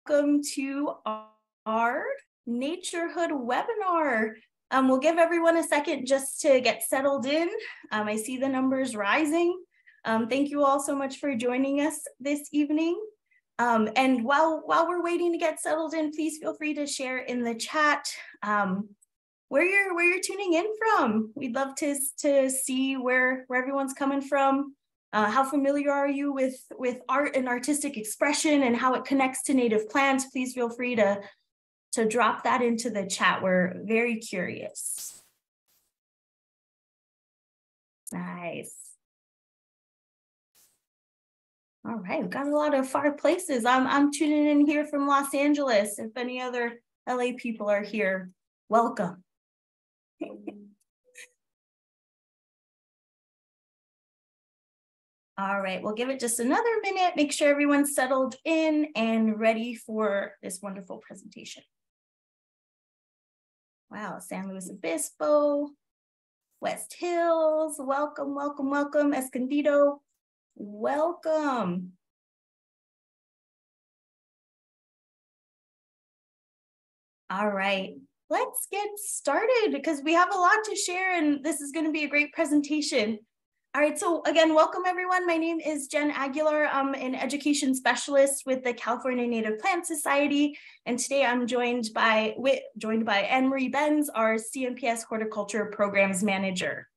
welcome to our Naturehood webinar. We'll give everyone a second just to get settled in. I see the numbers rising. Thank you all so much for joining us this evening. And while we're waiting to get settled in, please feel free to share in the chat where you're tuning in from. We'd love to see where everyone's coming from. How familiar are you with art and artistic expression and how it connects to native plants? Please feel free to drop that into the chat. We're very curious. Nice. All right, we've got a lot of far places. I'm tuning in here from Los Angeles. If any other LA people are here, welcome. All right, we'll give it just another minute, make sure everyone's settled in and ready for this wonderful presentation. Wow, San Luis Obispo, West Hills, welcome, welcome, welcome. Escondido, welcome. All right, let's get started because we have a lot to share and this is going to be a great presentation. All right, so again, welcome everyone. My name is Jen Aguilar. I'm an education specialist with the California Native Plant Society, and today I'm joined by Anne-Marie Benz, our CNPS Horticulture Programs Manager.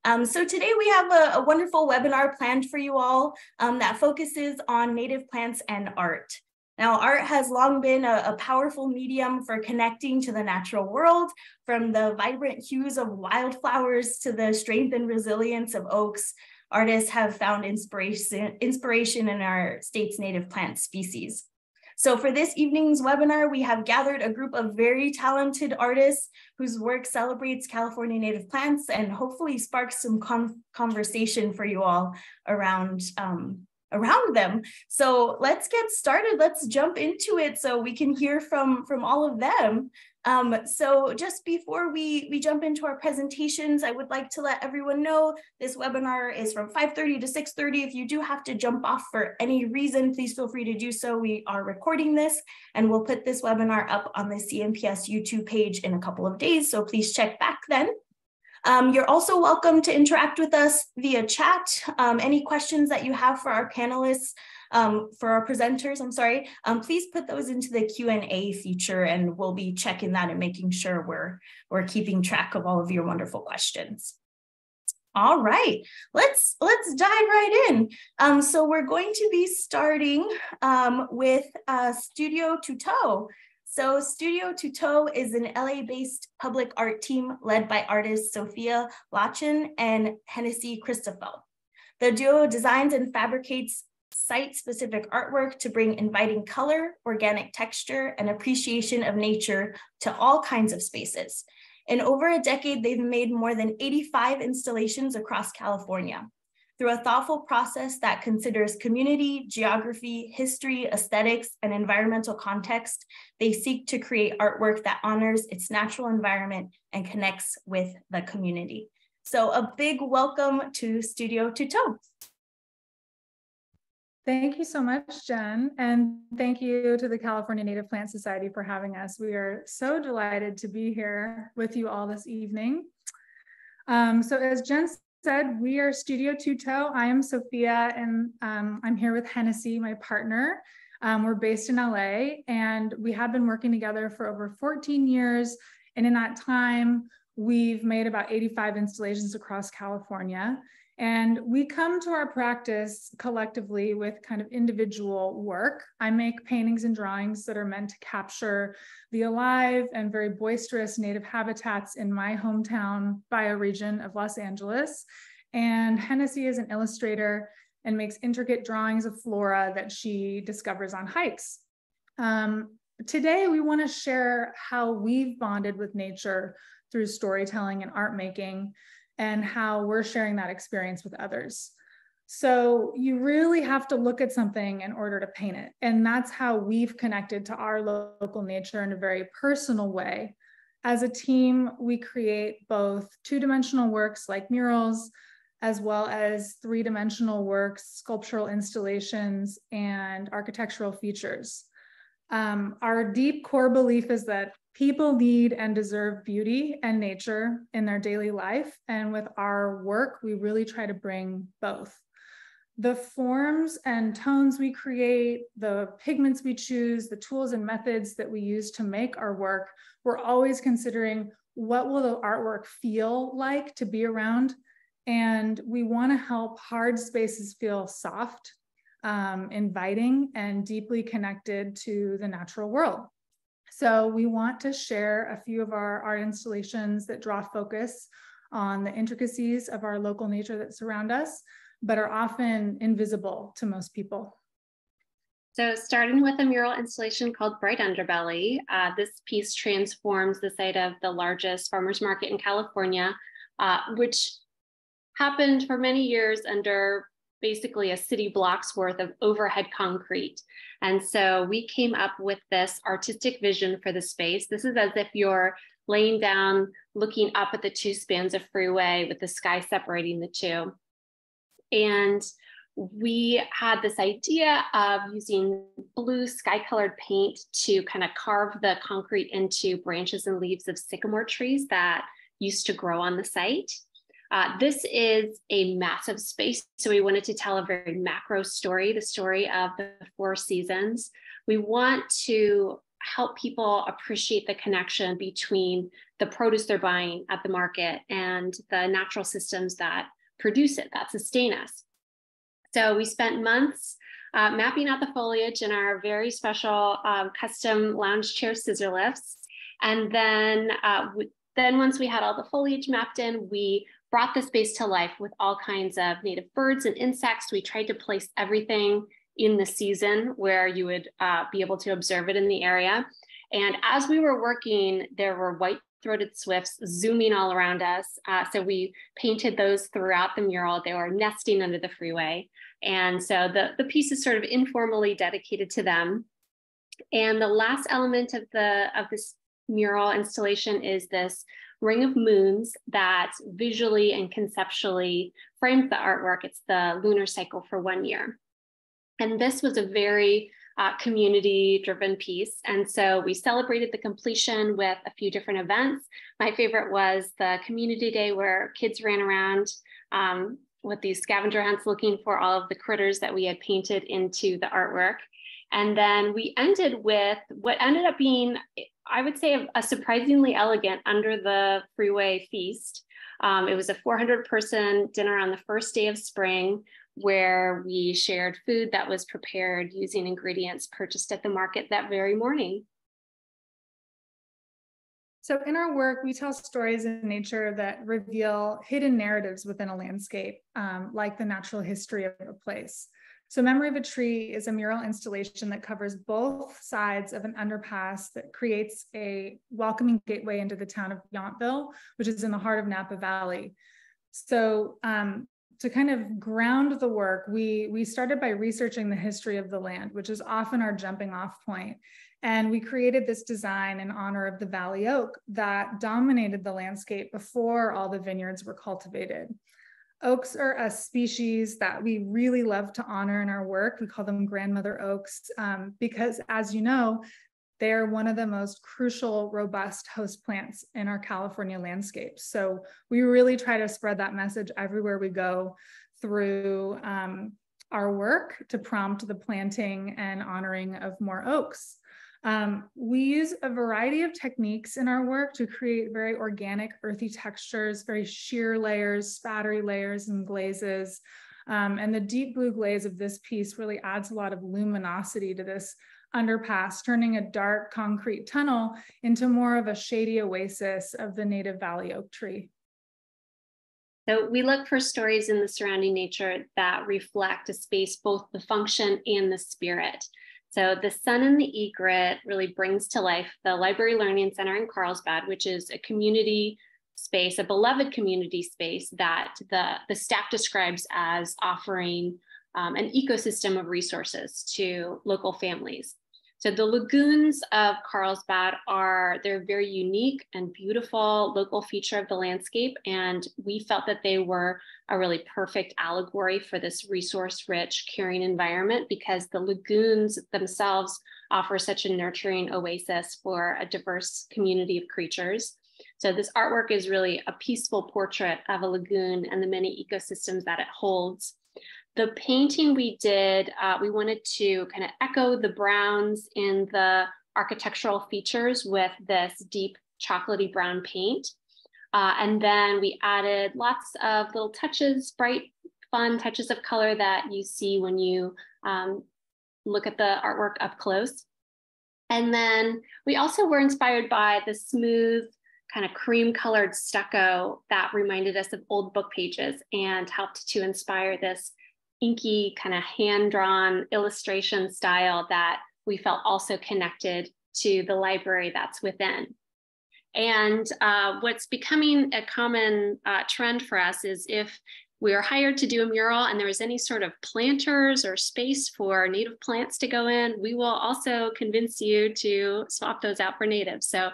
So today we have a wonderful webinar planned for you all that focuses on native plants and art. Now, art has long been a powerful medium for connecting to the natural world, from the vibrant hues of wildflowers to the strength and resilience of oaks. Artists have found inspiration in our state's native plant species. So for this evening's webinar, we have gathered a group of very talented artists whose work celebrates California native plants and hopefully sparks some conversation for you all around them. So let's get started. Let's jump into it so we can hear from all of them. So just before we jump into our presentations, I would like to let everyone know this webinar is from 5:30 to 6:30. If you do have to jump off for any reason, please feel free to do so. We are recording this and we'll put this webinar up on the CNPS YouTube page in a couple of days. So please check back then. You're also welcome to interact with us via chat. Any questions that you have for our panelists, for our presenters, please put those into the Q&A feature and we'll be checking that and making sure we're keeping track of all of your wonderful questions. All right, let's dive right in. So we're going to be starting with Studio Tutto. So Studio Tutto is an LA-based public art team led by artists Sophia Lachin and Hennessy Christoffel. The duo designs and fabricates site-specific artwork to bring inviting color, organic texture, and appreciation of nature to all kinds of spaces. In over a decade, they've made more than 85 installations across California. Through a thoughtful process that considers community, geography, history, aesthetics, and environmental context, they seek to create artwork that honors its natural environment and connects with the community. So a big welcome to Studio Tutto. Thank you so much, Jen, and thank you to the California Native Plant Society for having us. We are so delighted to be here with you all this evening. So as Jen said, we are Studio Tutto. I am Sophia, and I'm here with Hennessy, my partner. We're based in LA, and we have been working together for over 14 years. And in that time, we've made about 85 installations across California. And we come to our practice collectively with kind of individual work. I make paintings and drawings that are meant to capture the alive and very boisterous native habitats in my hometown bioregion of Los Angeles. And Hennessy is an illustrator and makes intricate drawings of flora that she discovers on hikes. Today, we want to share how we've bonded with nature through storytelling and art making, and how we're sharing that experience with others. So you really have to look at something in order to paint it. And that's how we've connected to our local nature in a very personal way. As a team, we create both two-dimensional works like murals, as well as three-dimensional works, sculptural installations, and architectural features. Our deep core belief is that people need and deserve beauty and nature in their daily life. And with our work, we really try to bring both. The forms and tones we create, the pigments we choose, the tools and methods that we use to make our work, we're always considering what will the artwork feel like to be around. And we want to help hard spaces feel soft, inviting, and deeply connected to the natural world. So we want to share a few of our art installations that draw focus on the intricacies of our local nature that surround us, but are often invisible to most people. So starting with a mural installation called Bright Underbelly, this piece transforms the site of the largest farmers market in California, which happened for many years under basically a city block's worth of overhead concrete. And so we came up with this artistic vision for the space. This is as if you're laying down, looking up at the two spans of freeway with the sky separating the two. And we had this idea of using blue sky-colored paint to kind of carve the concrete into branches and leaves of sycamore trees that used to grow on the site. This is a massive space, so we wanted to tell a very macro story, the story of the 4 seasons. We want to help people appreciate the connection between the produce they're buying at the market and the natural systems that produce it, that sustain us. So we spent months mapping out the foliage in our very special custom lounge chair scissor lifts. And then once we had all the foliage mapped in, we brought the space to life with all kinds of native birds and insects. We tried to place everything in the season where you would be able to observe it in the area. And as we were working, there were white-throated swifts zooming all around us. So we painted those throughout the mural. They were nesting under the freeway. And so the piece is sort of informally dedicated to them. And the last element of this mural installation is this ring of moons that visually and conceptually frames the artwork. It's the lunar cycle for 1 year. And this was a very community-driven piece. And so we celebrated the completion with a few different events. My favorite was the community day where kids ran around with these scavenger hunts looking for all of the critters that we had painted into the artwork. And then we ended with what ended up being, I would say, a surprisingly elegant under the freeway feast. It was a 400-person dinner on the first day of spring, where we shared food that was prepared using ingredients purchased at the market that very morning. So in our work, we tell stories in nature that reveal hidden narratives within a landscape, like the natural history of a place. So Memory of a Tree is a mural installation that covers both sides of an underpass that creates a welcoming gateway into the town of Yountville, which is in the heart of Napa Valley. So to kind of ground the work, we started by researching the history of the land, which is often our jumping off point. And we created this design in honor of the valley oak that dominated the landscape before all the vineyards were cultivated. Oaks are a species that we really love to honor in our work. We call them grandmother oaks because, as you know, they're one of the most crucial, robust host plants in our California landscape. So we really try to spread that message everywhere we go through our work to prompt the planting and honoring of more oaks. We use a variety of techniques in our work to create very organic, earthy textures, very sheer layers, spattery layers, and glazes. And the deep blue glaze of this piece really adds a lot of luminosity to this underpass, turning a dark concrete tunnel into more of a shady oasis of the native valley oak tree. So we look for stories in the surrounding nature that reflect a space, both the function and the spirit. So the sun and the egret really brings to life the Library Learning Center in Carlsbad, which is a community space, a beloved community space that the staff describes as offering an ecosystem of resources to local families. So the lagoons of Carlsbad they're a very unique and beautiful local feature of the landscape. And we felt that they were a really perfect allegory for this resource-rich, caring environment, because the lagoons themselves offer such a nurturing oasis for a diverse community of creatures. So this artwork is really a peaceful portrait of a lagoon and the many ecosystems that it holds. The painting we did, we wanted to kind of echo the browns in the architectural features with this deep chocolatey brown paint. And then we added lots of little touches, bright, fun touches of color that you see when you look at the artwork up close. And then we also were inspired by the smooth, kind of cream colored stucco that reminded us of old book pages and helped to inspire this inky kind of hand-drawn illustration style that we felt also connected to the library that's within. And what's becoming a common trend for us is if we are hired to do a mural and there is any sort of planters or space for native plants to go in, we will also convince you to swap those out for natives. So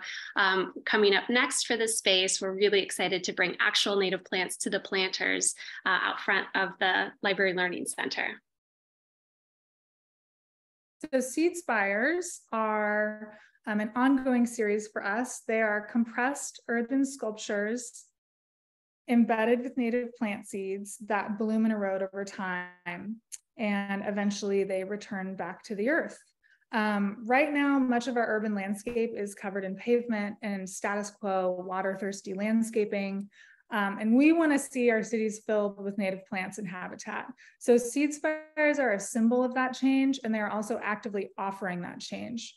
coming up next for this space, we're really excited to bring actual native plants to the planters out front of the Library Learning Center. So Seed Spires are an ongoing series for us. They are compressed earthen sculptures embedded with native plant seeds that bloom and erode over time, and eventually they return back to the earth. Right now, much of our urban landscape is covered in pavement and status quo, water-thirsty landscaping, and we want to see our cities filled with native plants and habitat. So Seed Spires are a symbol of that change, and they are also actively offering that change.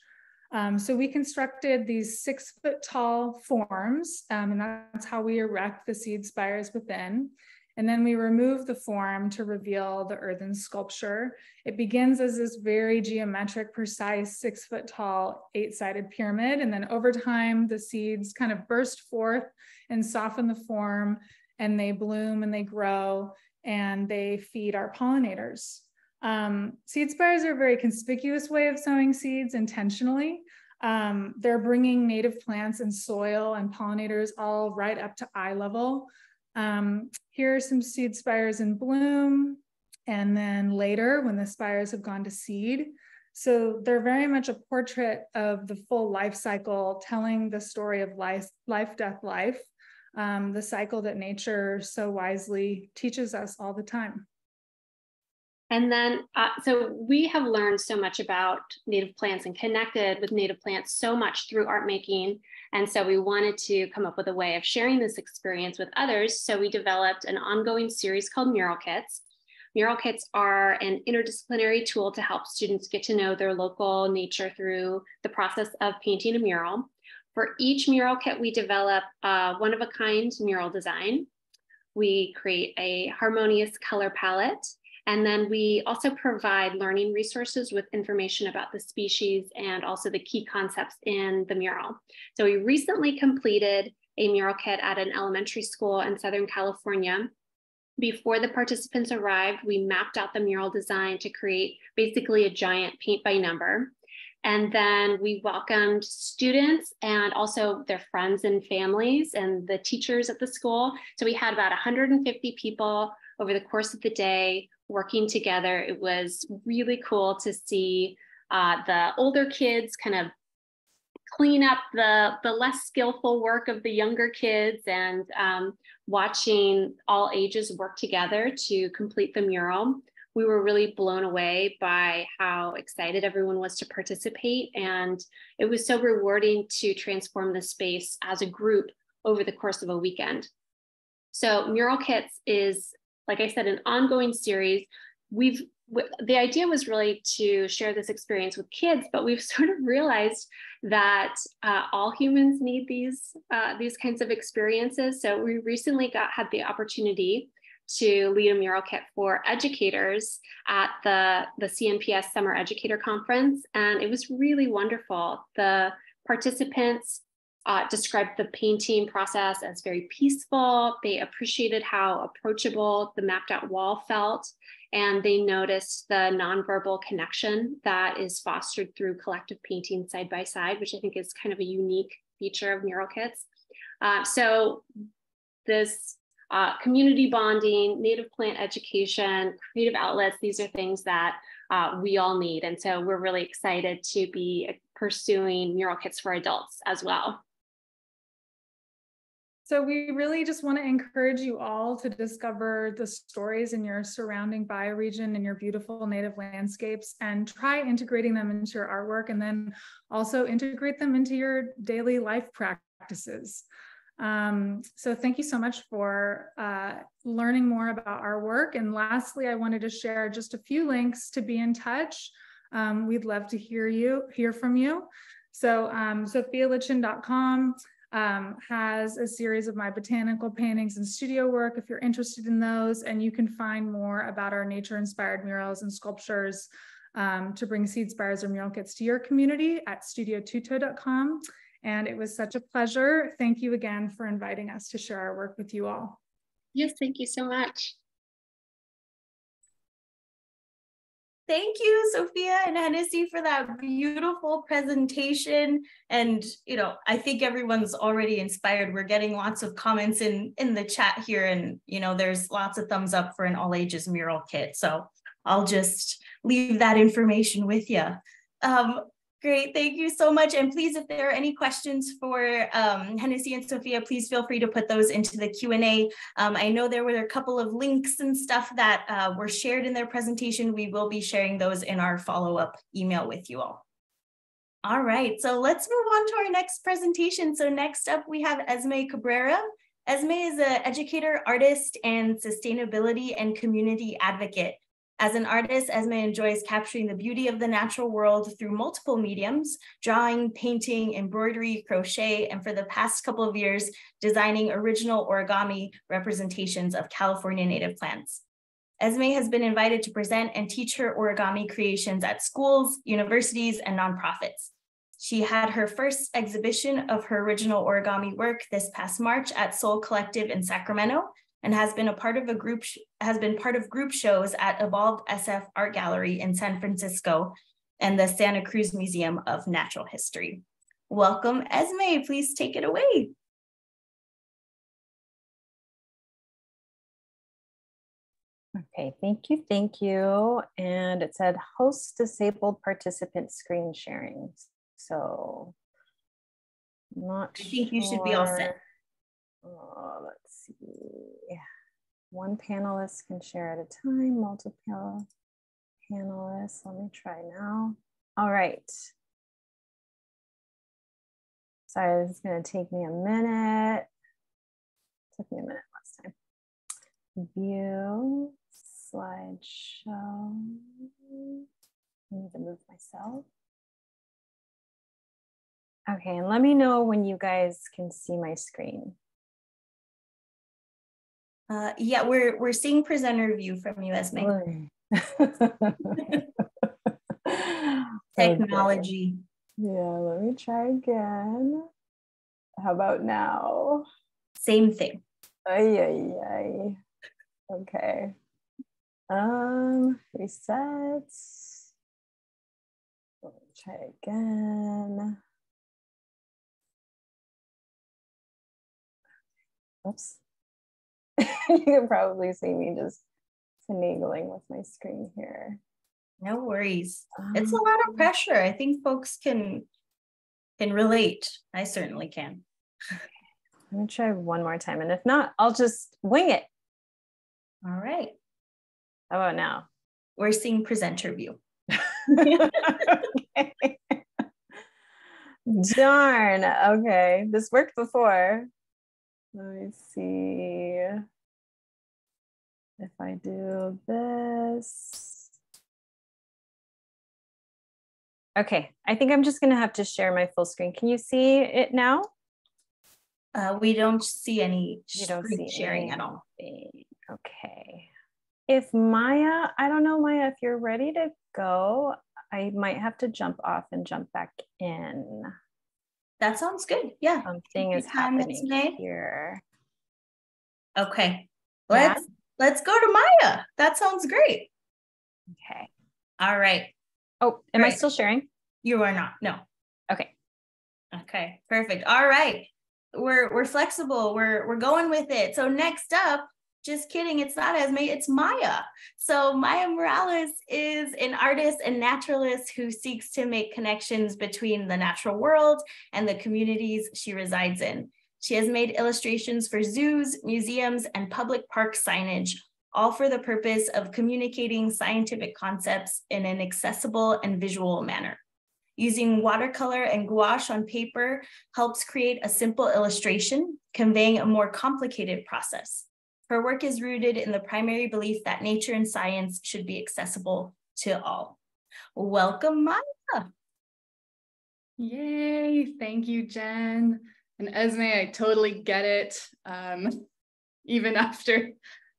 So we constructed these 6-foot-tall forms, and that's how we erect the seed spires within. And then we remove the form to reveal the earthen sculpture. It begins as this very geometric, precise 6-foot-tall, 8-sided pyramid. And then over time, the seeds kind of burst forth and soften the form, and they bloom and they grow, and they feed our pollinators. Seed spires are a very conspicuous way of sowing seeds intentionally. They're bringing native plants and soil and pollinators all right up to eye level. Here are some seed spires in bloom, and then later when the spires have gone to seed. So they're very much a portrait of the full life cycle, telling the story of life, death, life, the cycle that nature so wisely teaches us all the time. And then, so we have learned so much about native plants and connected with native plants so much through art making. And so we wanted to come up with a way of sharing this experience with others. So we developed an ongoing series called Mural Kits. Mural Kits are an interdisciplinary tool to help students get to know their local nature through the process of painting a mural. For each mural kit, we develop a one-of-a-kind mural design. We create a harmonious color palette. And then we also provide learning resources with information about the species and also the key concepts in the mural. So we recently completed a mural kit at an elementary school in Southern California. Before the participants arrived, we mapped out the mural design to create basically a giant paint by number. And then we welcomed students and also their friends and families and the teachers at the school. So we had about 150 people over the course of the day working together. It was really cool to see the older kids kind of clean up the less skillful work of the younger kids, and watching all ages work together to complete the mural. We were really blown away by how excited everyone was to participate, and it was so rewarding to transform the space as a group over the course of a weekend. So Mural Kits is, like I said, an ongoing series. The idea was really to share this experience with kids, but we've sort of realized that all humans need these kinds of experiences. So we recently had the opportunity to lead a mural kit for educators at the CNPS Summer Educator Conference, and it was really wonderful. The participants described the painting process as very peaceful. They appreciated how approachable the mapped out wall felt. And they noticed the nonverbal connection that is fostered through collective painting side by side, which I think is kind of a unique feature of mural kits. So this community bonding, native plant education, creative outlets, these are things that we all need. And so we're really excited to be pursuing mural kits for adults as well. So we really just want to encourage you all to discover the stories in your surrounding bioregion and your beautiful native landscapes and try integrating them into your artwork, and then also integrate them into your daily life practices. So thank you so much for learning more about our work. And lastly, I wanted to share just a few links to be in touch. We'd love to hear from you. So sophialichin.com has a series of my botanical paintings and studio work if you're interested in those, and you can find more about our nature-inspired murals and sculptures to bring seed spires or mural kits to your community at studiotutto.com. And it was such a pleasure. Thank you again for inviting us to share our work with you all. Yes, thank you so much. Thank you, Sophia and Hennessy, for that beautiful presentation. And, I think everyone's already inspired. We're getting lots of comments in the chat here, and, there's lots of thumbs up for an all ages mural kit. So I'll just leave that information with you. Great, thank you so much. And please, if there are any questions for Hennessy and Sophia, please feel free to put those into the Q&A. I know there were a couple of links and stuff that were shared in their presentation. We will be sharing those in our follow-up email with you all. All right, so let's move on to our next presentation. So next up, we have Esme Cabrera. Esme is an educator, artist, and sustainability and community advocate. As an artist, Esme enjoys capturing the beauty of the natural world through multiple mediums: drawing, painting, embroidery, crochet, and for the past couple of years, designing original origami representations of California native plants. Esme has been invited to present and teach her origami creations at schools, universities, and nonprofits. She had her first exhibition of her original origami work this past March at Soul Collective in Sacramento, and has been part of group shows at Evolved SF Art Gallery in San Francisco and the Santa Cruz Museum of Natural History. Welcome, Esme. Please take it away. Okay, thank you. And it said host disabled participant screen sharing. So not I think you should be all set. Let's see. One panelist can share at a time, multiple panelists. Let me try now. All right. Sorry, this is going to take me a minute. It took me a minute last time. View, slideshow. I need to move myself. Okay, and let me know when you guys can see my screen. Yeah, we're seeing presenter view from you, Esme. Technology. Okay. Yeah, let me try again. How about now? Same thing. Ay. Okay. Reset. Let me try again. Oops. You can probably see me just finagling with my screen here. No worries. It's a lot of pressure. I think folks can relate. I certainly can. Okay. Let me try one more time. And if not, I'll just wing it. All right. How about now? We're seeing presenter view. Okay. Darn. Okay. This worked before. Let me see if I do this. Okay, I think I'm just going to have to share my full screen. Can you see it now? We don't see any sharing anything at all. Okay. If Maya, I don't know, Maya, if you're ready to go, I might have to jump off and jump back in. That sounds good. Yeah. Something is happening here. Okay. Let's go to Maya. That sounds great. Okay. All right. Oh, am I still sharing? You are not. No. Okay. Okay. Perfect. All right. We're flexible. We're going with it. So next up, just kidding, it's not Esme, it's Maya. So Maya Morales is an artist and naturalist who seeks to make connections between the natural world and the communities she resides in. She has made illustrations for zoos, museums, and public park signage, all for the purpose of communicating scientific concepts in an accessible and visual manner. Using watercolor and gouache on paper helps create a simple illustration, conveying a more complicated process. Her work is rooted in the primary belief that nature and science should be accessible to all. Welcome, Maya. Yay, thank you, Jen. And Esme, I totally get it. Even after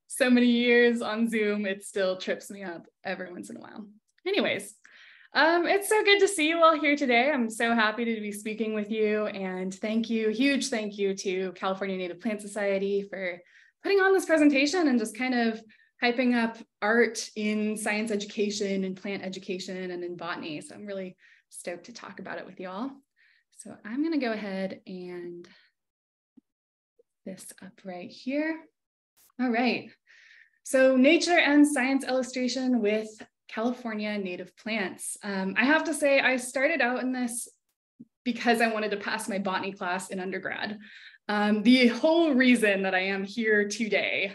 so many years on Zoom, it still trips me up every once in a while. Anyways, it's so good to see you all here today. I'm so happy to be speaking with you, and thank you, huge thank you to California Native Plant Society for putting on this presentation and just kind of hyping up art in science education and plant education and in botany. So I'm really stoked to talk about it with you all. So I'm going to go ahead and put this up right here. All right. So nature and science illustration with California native plants. I have to say, I started out in this because I wanted to pass my botany class in undergrad. The whole reason that I am here today,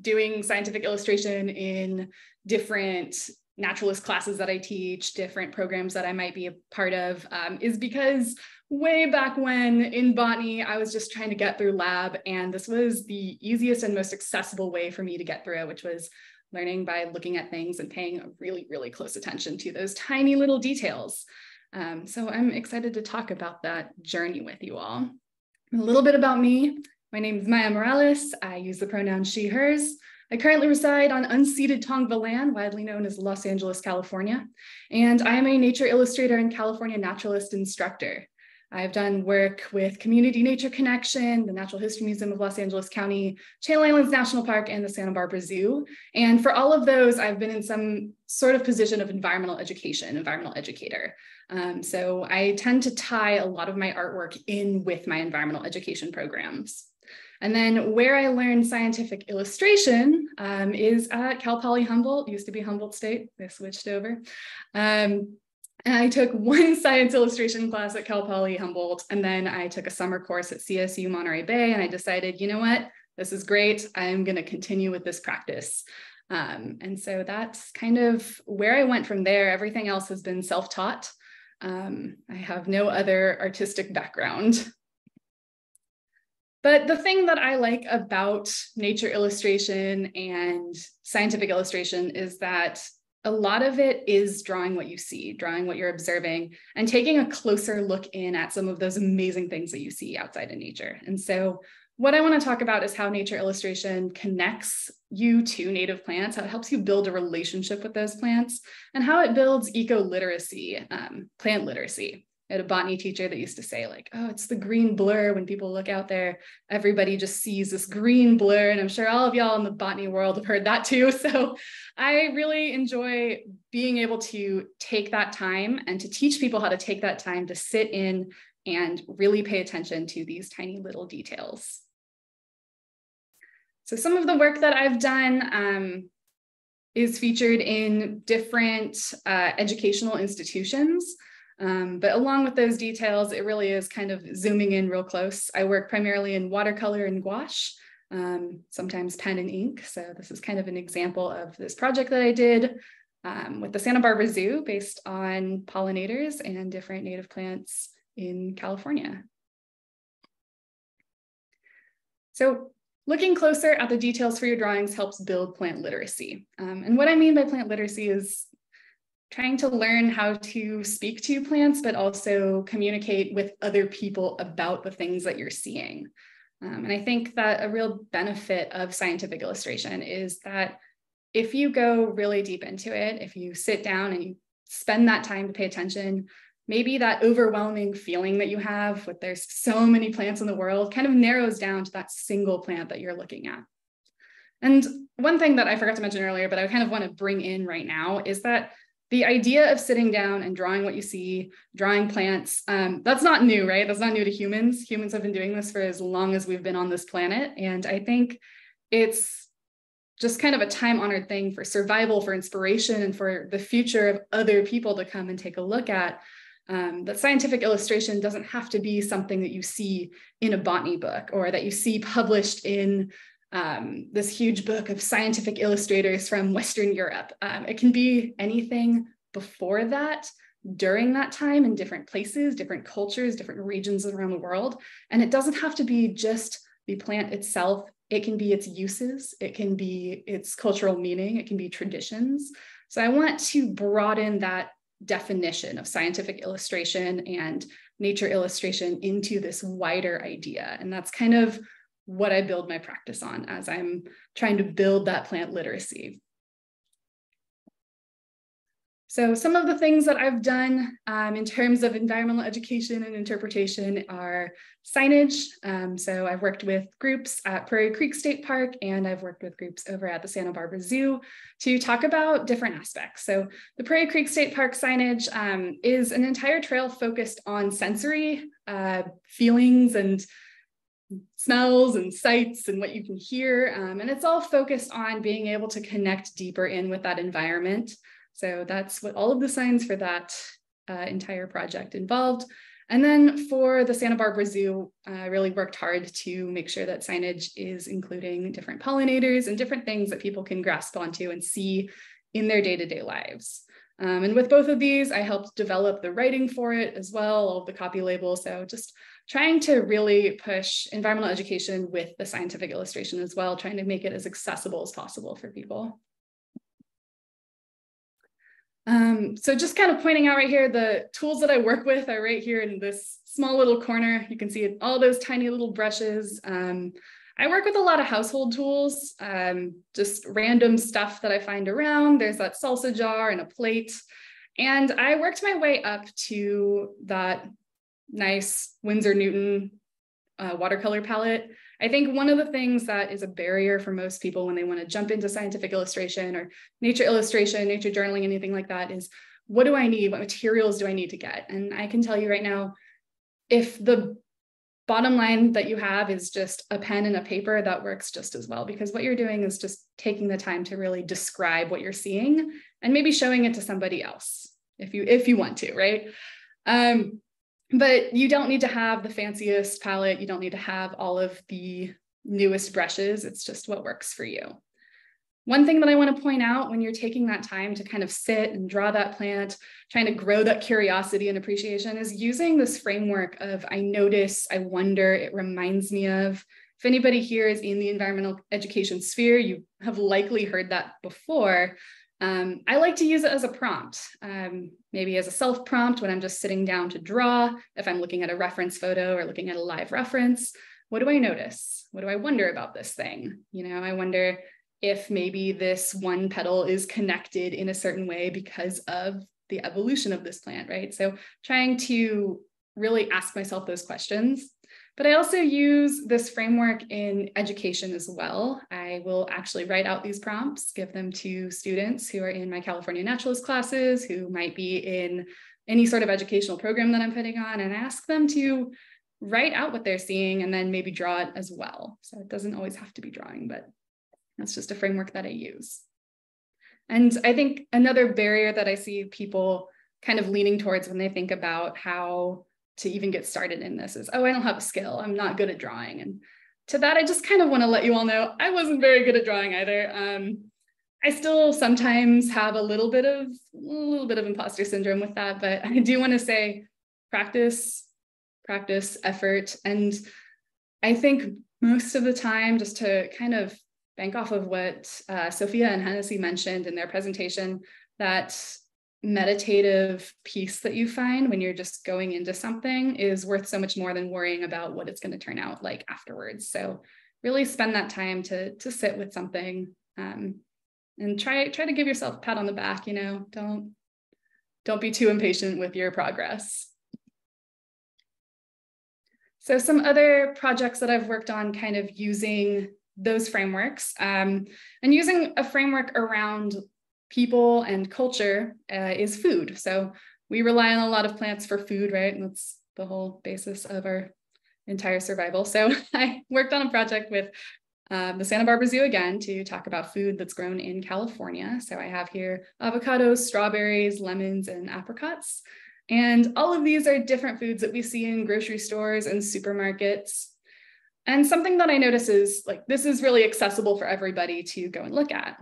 doing scientific illustration in different naturalist classes that I teach, different programs that I might be a part of, is because way back when in botany, I was just trying to get through lab, and this was the easiest and most accessible way for me to get through, which was learning by looking at things and paying really, really close attention to those tiny little details. So I'm excited to talk about that journey with you all. A little bit about me. My name is Maya Morales. I use the pronoun she, hers. I currently reside on unceded Tongva land, widely known as Los Angeles, California. And I am a nature illustrator and California naturalist instructor. I've done work with Community Nature Connection, the Natural History Museum of Los Angeles County, Channel Islands National Park, and the Santa Barbara Zoo. And for all of those, I've been in some sort of position of environmental education, environmental educator. So I tend to tie a lot of my artwork in with my environmental education programs. And then where I learned scientific illustration is at Cal Poly Humboldt, used to be Humboldt State, they switched over. And I took one science illustration class at Cal Poly Humboldt, and then I took a summer course at CSU Monterey Bay, and I decided, you know what, this is great. I'm gonna continue with this practice. And so that's kind of where I went from there. Everything else has been self-taught. I have no other artistic background. But the thing that I like about nature illustration and scientific illustration is that a lot of it is drawing what you see, drawing what you're observing, and taking a closer look in at some of those amazing things that you see outside in nature. And so what I want to talk about is how nature illustration connects you to native plants, how it helps you build a relationship with those plants, and how it builds eco-literacy, plant literacy. I had a botany teacher that used to say, like, oh, it's the green blur. When people look out there, everybody just sees this green blur. And I'm sure all of y'all in the botany world have heard that too. So I really enjoy being able to take that time and to teach people how to take that time to sit in and really pay attention to these tiny little details. So some of the work that I've done is featured in different educational institutions. But along with those details, it really is kind of zooming in real close. I work primarily in watercolor and gouache, sometimes pen and ink. So this is kind of an example of this project that I did with the Santa Barbara Zoo based on pollinators and different native plants in California. So looking closer at the details for your drawings helps build plant literacy. And what I mean by plant literacy is trying to learn how to speak to plants, but also communicate with other people about the things that you're seeing. And I think that a real benefit of scientific illustration is that if you go really deep into it, if you sit down and you spend that time to pay attention, maybe that overwhelming feeling that you have with there's so many plants in the world kind of narrows down to that single plant that you're looking at. And one thing that I forgot to mention earlier, but I kind of want to bring in right now is that the idea of sitting down and drawing what you see, drawing plants, that's not new, right? That's not new to humans. Humans have been doing this for as long as we've been on this planet. And I think it's just kind of a time-honored thing for survival, for inspiration, and for the future of other people to come and take a look at. That scientific illustration doesn't have to be something that you see in a botany book or that you see published in this huge book of scientific illustrators from Western Europe. It can be anything before that, during that time, in different places, different cultures, different regions around the world. And it doesn't have to be just the plant itself. It can be its uses, it can be its cultural meaning, it can be traditions. So I want to broaden that definition of scientific illustration and nature illustration into this wider idea. And that's kind of what I build my practice on as I'm trying to build that plant literacy. So some of the things that I've done in terms of environmental education and interpretation are signage. So I've worked with groups at Prairie Creek State Park, and I've worked with groups over at the Santa Barbara Zoo to talk about different aspects. So the Prairie Creek State Park signage is an entire trail focused on sensory feelings and smells and sights and what you can hear. And it's all focused on being able to connect deeper in with that environment. So that's what all of the signs for that entire project involved. And then for the Santa Barbara Zoo, I really worked hard to make sure that signage is including different pollinators and different things that people can grasp onto and see in their day-to-day lives. And with both of these, I helped develop the writing for it as well, all of the copy labels. So just trying to really push environmental education with the scientific illustration as well, trying to make it as accessible as possible for people. So just kind of pointing out right here, the tools that I work with are right here in this small little corner. You can see all those tiny little brushes. I work with a lot of household tools, just random stuff that I find around. There's that salsa jar and a plate. And I worked my way up to that nice Winsor Newton watercolor palette. I think one of the things that is a barrier for most people when they want to jump into scientific illustration or nature illustration, nature journaling, anything like that is, what do I need? What materials do I need to get? And I can tell you right now, if the bottom line that you have is just a pen and a paper, that works just as well, because what you're doing is just taking the time to really describe what you're seeing and maybe showing it to somebody else if you want to, right? But you don't need to have the fanciest palette. You don't need to have all of the newest brushes. It's just what works for you. One thing that I want to point out when you're taking that time to kind of sit and draw that plant, trying to grow that curiosity and appreciation, is using this framework of I notice, I wonder, it reminds me of. If anybody here is in the environmental education sphere, you have likely heard that before. I like to use it as a prompt, maybe as a self prompt when I'm just sitting down to draw, if I'm looking at a reference photo or looking at a live reference. What do I notice? What do I wonder about this thing? You know, I wonder if maybe this one petal is connected in a certain way because of the evolution of this plant, right? So trying to really ask myself those questions. But I also use this framework in education as well. I will actually write out these prompts, give them to students who are in my California Naturalist classes, who might be in any sort of educational program that I'm putting on, and ask them to write out what they're seeing and then maybe draw it as well. So it doesn't always have to be drawing, but that's just a framework that I use. And I think another barrier that I see people kind of leaning towards when they think about how to even get started in this is, oh, I don't have a skill. I'm not good at drawing. And to that, I just kind of want to let you all know, I wasn't very good at drawing either. I still sometimes have a little bit of imposter syndrome with that, but I do want to say practice, effort. And I think most of the time, just to kind of bank off of what Sophia and Hennessy mentioned in their presentation, that meditative peace that you find when you're just going into something is worth so much more than worrying about what it's going to turn out like afterwards. So really spend that time to sit with something and try to give yourself a pat on the back. You know, don't don't be too impatient with your progress. So some other projects that I've worked on kind of using those frameworks and using a framework around people and culture is food. So we rely on a lot of plants for food, right? And that's the whole basis of our entire survival. So I worked on a project with the Santa Barbara Zoo again to talk about food that's grown in California. So I have here avocados, strawberries, lemons, and apricots. And all of these are different foods that we see in grocery stores and supermarkets. And something that I notice is like, this is really accessible for everybody to go and look at.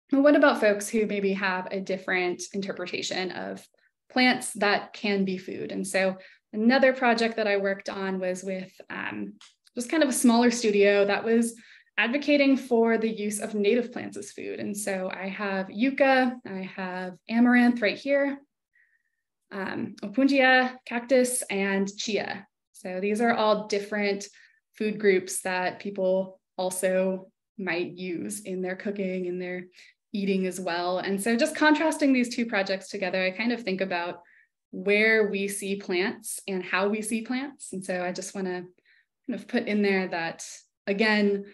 But what about folks who maybe have a different interpretation of plants that can be food? And so another project that I worked on was with just kind of a smaller studio that was advocating for the use of native plants as food. And so I have yucca, I have amaranth right here, opungia, cactus, and chia. So these are all different food groups that people also might use in their cooking, in their eating as well. And so just contrasting these two projects together, I kind of think about where we see plants and how we see plants. And so I just want to kind of put in there that, again,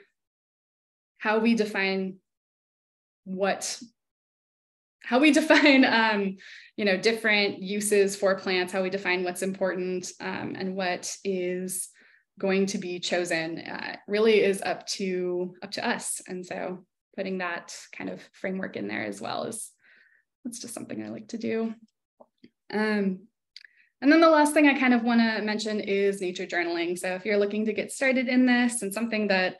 how we define different uses for plants, how we define what's important and what is going to be chosen really is up to us. And so putting that kind of framework in there as well that's just something I like to do. And then the last thing I kind of want to mention is nature journaling. So if you're looking to get started in this, and something that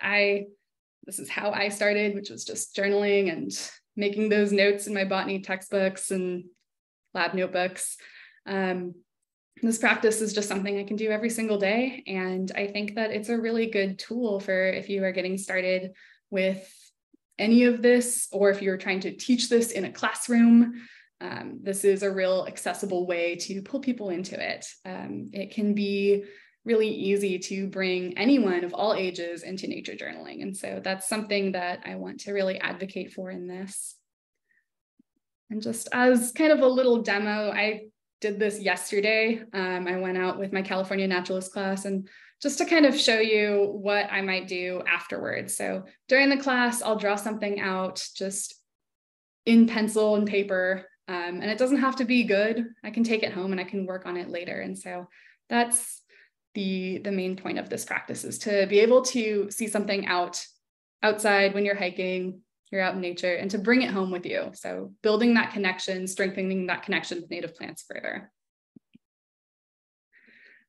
this is how I started, which was just journaling and making those notes in my botany textbooks and lab notebooks. This practice is just something I can do every single day. And I think that it's a really good tool for if you are getting started with any of this, or if you're trying to teach this in a classroom. This is a real accessible way to pull people into it. It can be really easy to bring anyone of all ages into nature journaling. And so that's something that I want to really advocate for in this. And just as kind of a little demo, I did this yesterday. I went out with my California naturalist class, and just to kind of show you what I might do afterwards. So during the class, I'll draw something out just in pencil and paper, and it doesn't have to be good. I can take it home and I can work on it later. And so that's the main point of this practice, is to be able to see something outside when you're hiking, you're out in nature, and to bring it home with you. So building that connection, strengthening that connection with native plants further.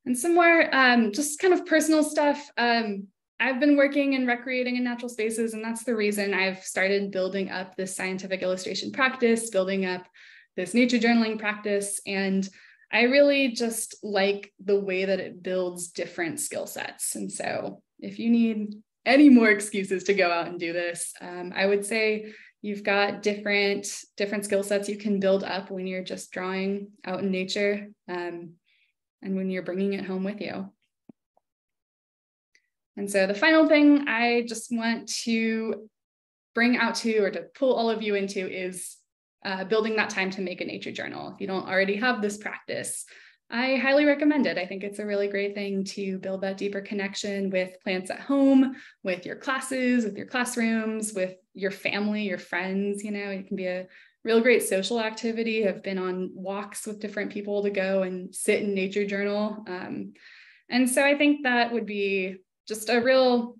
And some more just kind of personal stuff. I've been working and recreating in natural spaces, and that's the reason I've started building up this scientific illustration practice, building up this nature journaling practice. And I really just like the way that it builds different skill sets. And so if you need any more excuses to go out and do this, I would say you've got different skill sets you can build up when you're just drawing out in nature and when you're bringing it home with you. And so the final thing I just want to bring out to, or to pull all of you into, is building that time to make a nature journal. If you don't already have this practice, I highly recommend it. I think it's a really great thing to build that deeper connection with plants at home, with your classes, with your classrooms, with your family, your friends. You know, it can be a real great social activity. I've been on walks with different people to go and sit in nature journal. And so I think that would be just a real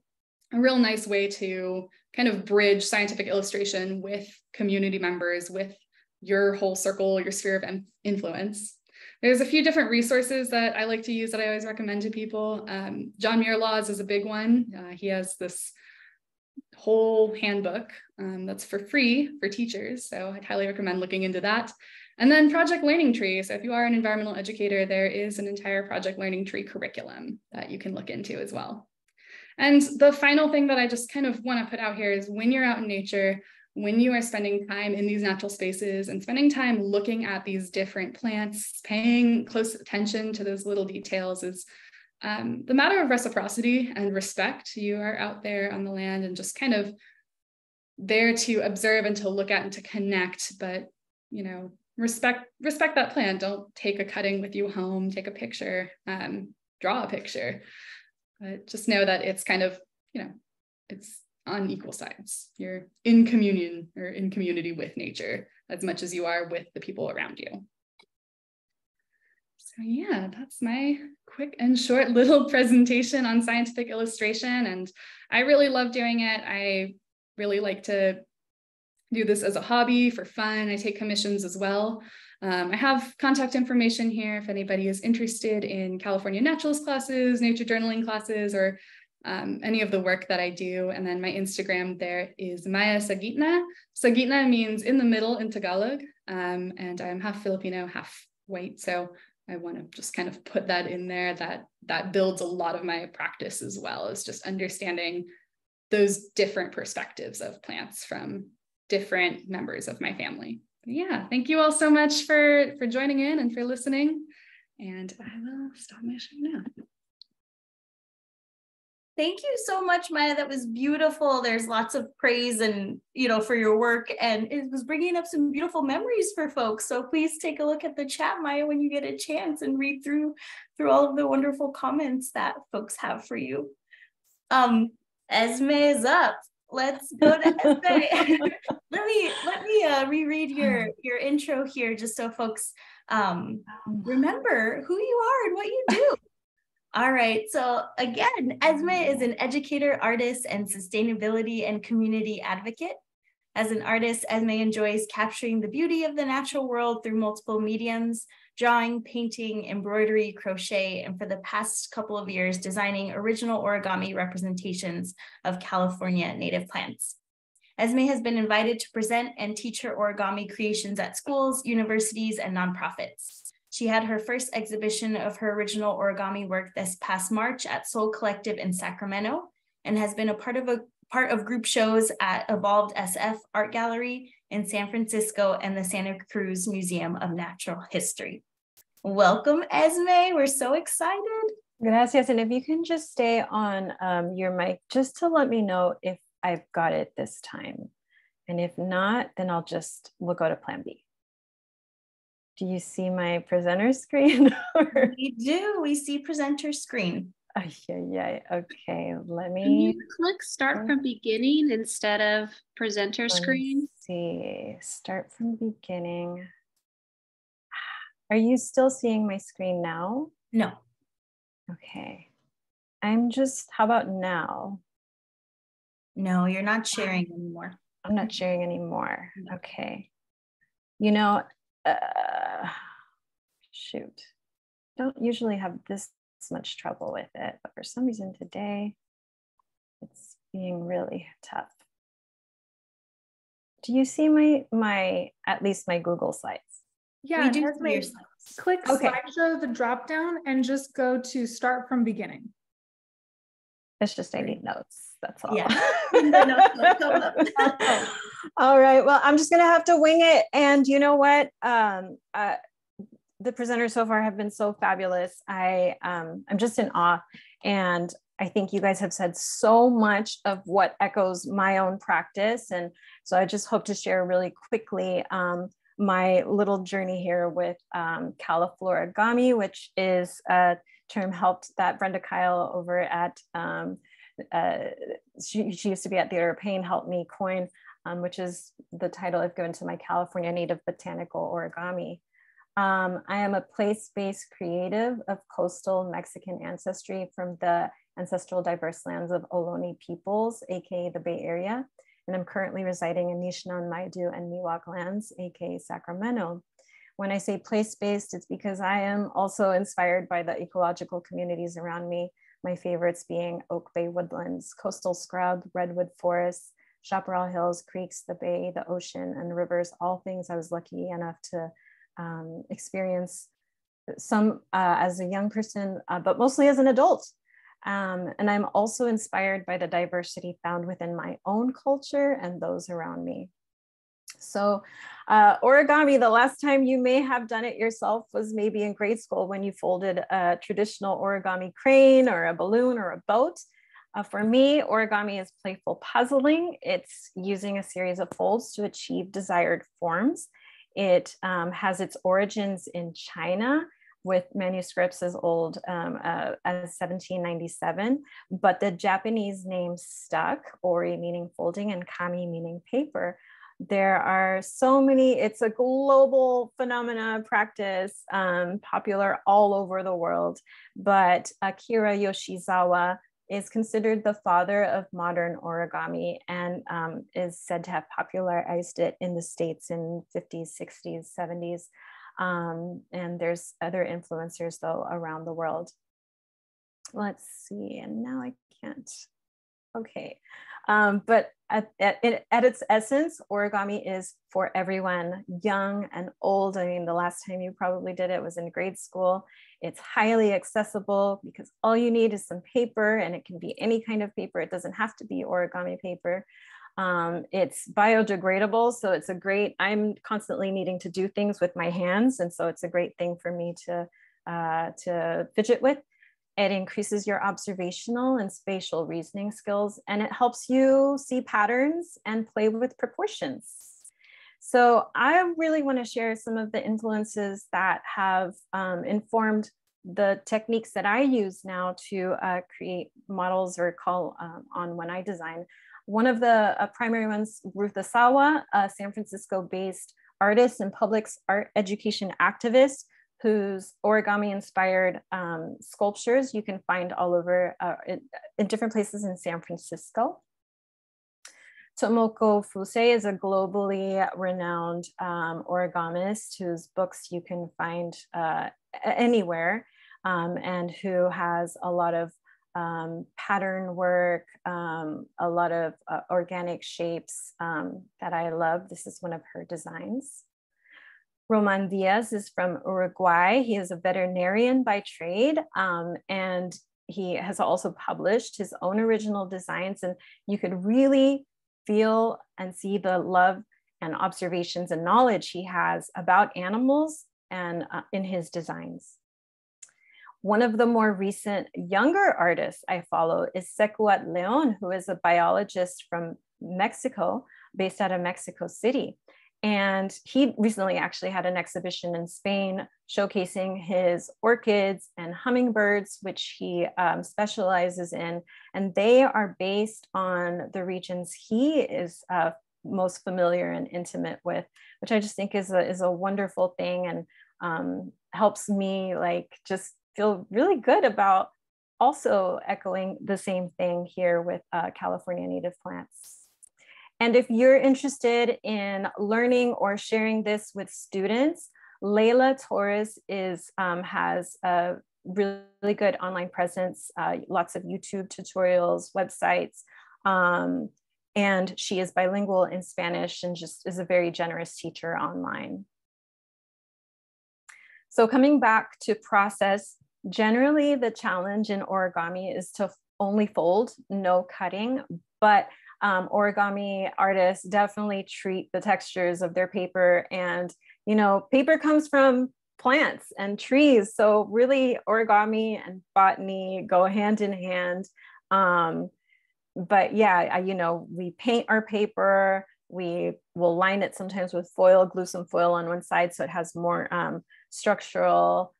nice way to kind of bridge scientific illustration with community members, with your whole circle, your sphere of influence. There's a few different resources that I like to use that I always recommend to people. John Muir Laws is a big one. He has this whole handbook that's for free for teachers. So I'd highly recommend looking into that. And then Project Learning Tree. So if you are an environmental educator, there is an entire Project Learning Tree curriculum that you can look into as well. And the final thing that I just kind of want to put out here is, when you're out in nature, when you are spending time in these natural spaces and spending time looking at these different plants, paying close attention to those little details, is the matter of reciprocity and respect. You are out there on the land and just kind of there to observe and to look at and to connect, but, you know, respect that plant. Don't take a cutting with you home, take a picture, draw a picture, but just know that it's kind of, it's on equal sides. You're in communion or in community with nature as much as you are with the people around you. So yeah, that's my quick and short little presentation on scientific illustration. And I really love doing it. I really like to do this as a hobby for fun. I take commissions as well. I have contact information here if anybody is interested in California naturalist classes, nature journaling classes, or any of the work that I do. And then my Instagram there is Maya Sagitna. Sagitna means in the middle in Tagalog. And I'm half Filipino, half white. So I want to just kind of put that in there. That builds a lot of my practice as well, as just understanding those different perspectives of plants from different members of my family. But yeah, thank you all so much for joining in and for listening. And I will stop my show now. Thank you so much, Maya. That was beautiful. There's lots of praise and, for your work, and it was bringing up some beautiful memories for folks. So please take a look at the chat, Maya, when you get a chance, and read through all of the wonderful comments that folks have for you. Esme is up. Let's go to Esme. let me reread your intro here, just so folks remember who you are and what you do. All right, so again, Esme is an educator, artist, and sustainability and community advocate. As an artist, Esme enjoys capturing the beauty of the natural world through multiple mediums: drawing, painting, embroidery, crochet, and for the past couple of years, designing original origami representations of California native plants. Esme has been invited to present and teach her origami creations at schools, universities, and nonprofits. She had her first exhibition of her original origami work this past March at Soul Collective in Sacramento, and has been a part of group shows at Evolved SF Art Gallery in San Francisco and the Santa Cruz Museum of Natural History. Welcome, Esme. We're so excited. Gracias. And if you can just stay on your mic, just to let me know if I've got it this time. And if not, then we'll go to plan B. Do you see my presenter screen? We do. We see presenter screen. Yeah. Okay, let me. Can you click start from beginning instead of presenter screen? Let's see, start from beginning. Are you still seeing my screen now? No. Okay. How about now? No, you're not sharing anymore. I'm not sharing anymore. Okay. Shoot. Don't usually have this much trouble with it, but for some reason today it's being really tough. Do you see at least my Google slides? Yeah, we do see your slides. Click slideshow, the drop down, and just go to start from beginning. It's just I need notes. That's all. Yeah. All right. Well, I'm just gonna have to wing it. And you know what? The presenters so far have been so fabulous. I'm just in awe, and I think you guys have said so much of what echoes my own practice. And so I just hope to share really quickly my little journey here with Califloragami, which is a term that Brenda Kyle over at, she used to be at Theater of Pain, helped me coin, which is the title I've given to my California native botanical origami. I am a place-based creative of coastal Mexican ancestry from the ancestral diverse lands of Ohlone peoples, aka the Bay Area, and I'm currently residing in Nishnawbe, Maidu, and Miwok lands, aka Sacramento. When I say place-based, it's because I am also inspired by the ecological communities around me, my favorites being Oak Bay woodlands, coastal scrub, redwood forests, chaparral hills, creeks, the bay, the ocean, and rivers, all things I was lucky enough to experience some as a young person, but mostly as an adult. And I'm also inspired by the diversity found within my own culture and those around me. So origami, the last time you may have done it yourself was maybe in grade school when you folded a traditional origami crane or a balloon or a boat. For me, origami is playful puzzling. It's using a series of folds to achieve desired forms. It has its origins in China, with manuscripts as old as 1797, but the Japanese name stuck, ori meaning folding and kami meaning paper. There are so many, it's a global phenomena, practice, popular all over the world, but Akira Yoshizawa is considered the father of modern origami and is said to have popularized it in the States in 50s, 60s, 70s. And there's other influencers though around the world. Let's see, and now I can't. Okay, but at its essence, origami is for everyone, young and old. I mean, the last time you probably did it was in grade school. It's highly accessible because all you need is some paper, and it can be any kind of paper. It doesn't have to be origami paper. It's biodegradable, so it's a great, I'm constantly needing to do things with my hands, and so it's a great thing for me to fidget with. It increases your observational and spatial reasoning skills, and it helps you see patterns and play with proportions. So I really want to share some of the influences that have informed the techniques that I use now to create models or call on when I design. One of the primary ones, Ruth Asawa, a San Francisco-based artist and public art education activist, whose origami-inspired sculptures you can find all over in different places in San Francisco. Tomoko Fusei is a globally renowned origamist whose books you can find anywhere, and who has a lot of pattern work, a lot of organic shapes that I love. This is one of her designs. Roman Diaz is from Uruguay. He is a veterinarian by trade, and he has also published his own original designs, and you could really feel and see the love and observations and knowledge he has about animals and in his designs. One of the more recent younger artists I follow is Secuat Leon, who is a biologist from Mexico, based out of Mexico City. And he recently actually had an exhibition in Spain showcasing his orchids and hummingbirds, which he specializes in. And they are based on the regions he is most familiar and intimate with, which I just think is a wonderful thing, and helps me like just feel really good about also echoing the same thing here with California native plants. And if you're interested in learning or sharing this with students, Leila Torres has a really good online presence, lots of YouTube tutorials, websites, and she is bilingual in Spanish and just is a very generous teacher online. So coming back to process, generally the challenge in origami is to only fold, no cutting, but origami artists definitely treat the textures of their paper, and paper comes from plants and trees, so really origami and botany go hand in hand. But yeah, we paint our paper, we will line it sometimes with foil, glue some foil on one side so it has more structural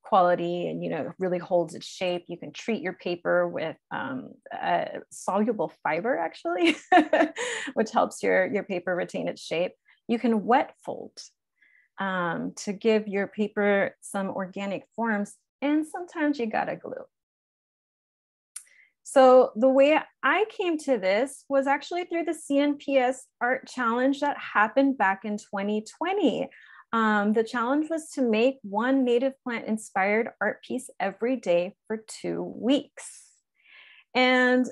quality, and really holds its shape. You can treat your paper with soluble fiber, actually, which helps your paper retain its shape. You can wet fold to give your paper some organic forms, and sometimes you gotta glue. So the way I came to this was actually through the CNPS art challenge that happened back in 2020. The challenge was to make one native plant inspired art piece every day for 2 weeks. And,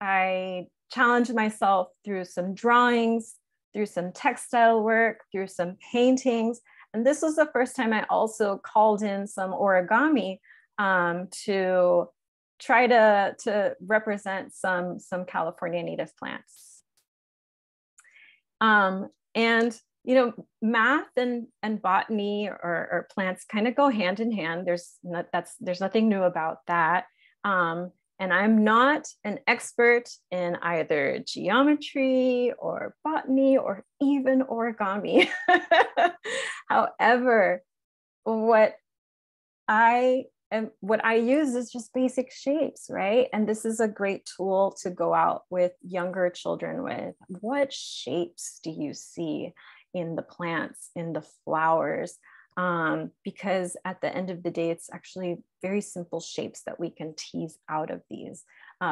I challenged myself through some drawings, through some textile work, through some paintings. And this was the first time I also called in some origami to try to represent some California native plants. And math and botany or plants kind of go hand in hand. There's nothing new about that. And I'm not an expert in either geometry or botany or even origami. However, what I use is just basic shapes, right? And this is a great tool to go out with younger children with. What shapes do you see in the plants, in the flowers? Because at the end of the day, it's actually very simple shapes that we can tease out of these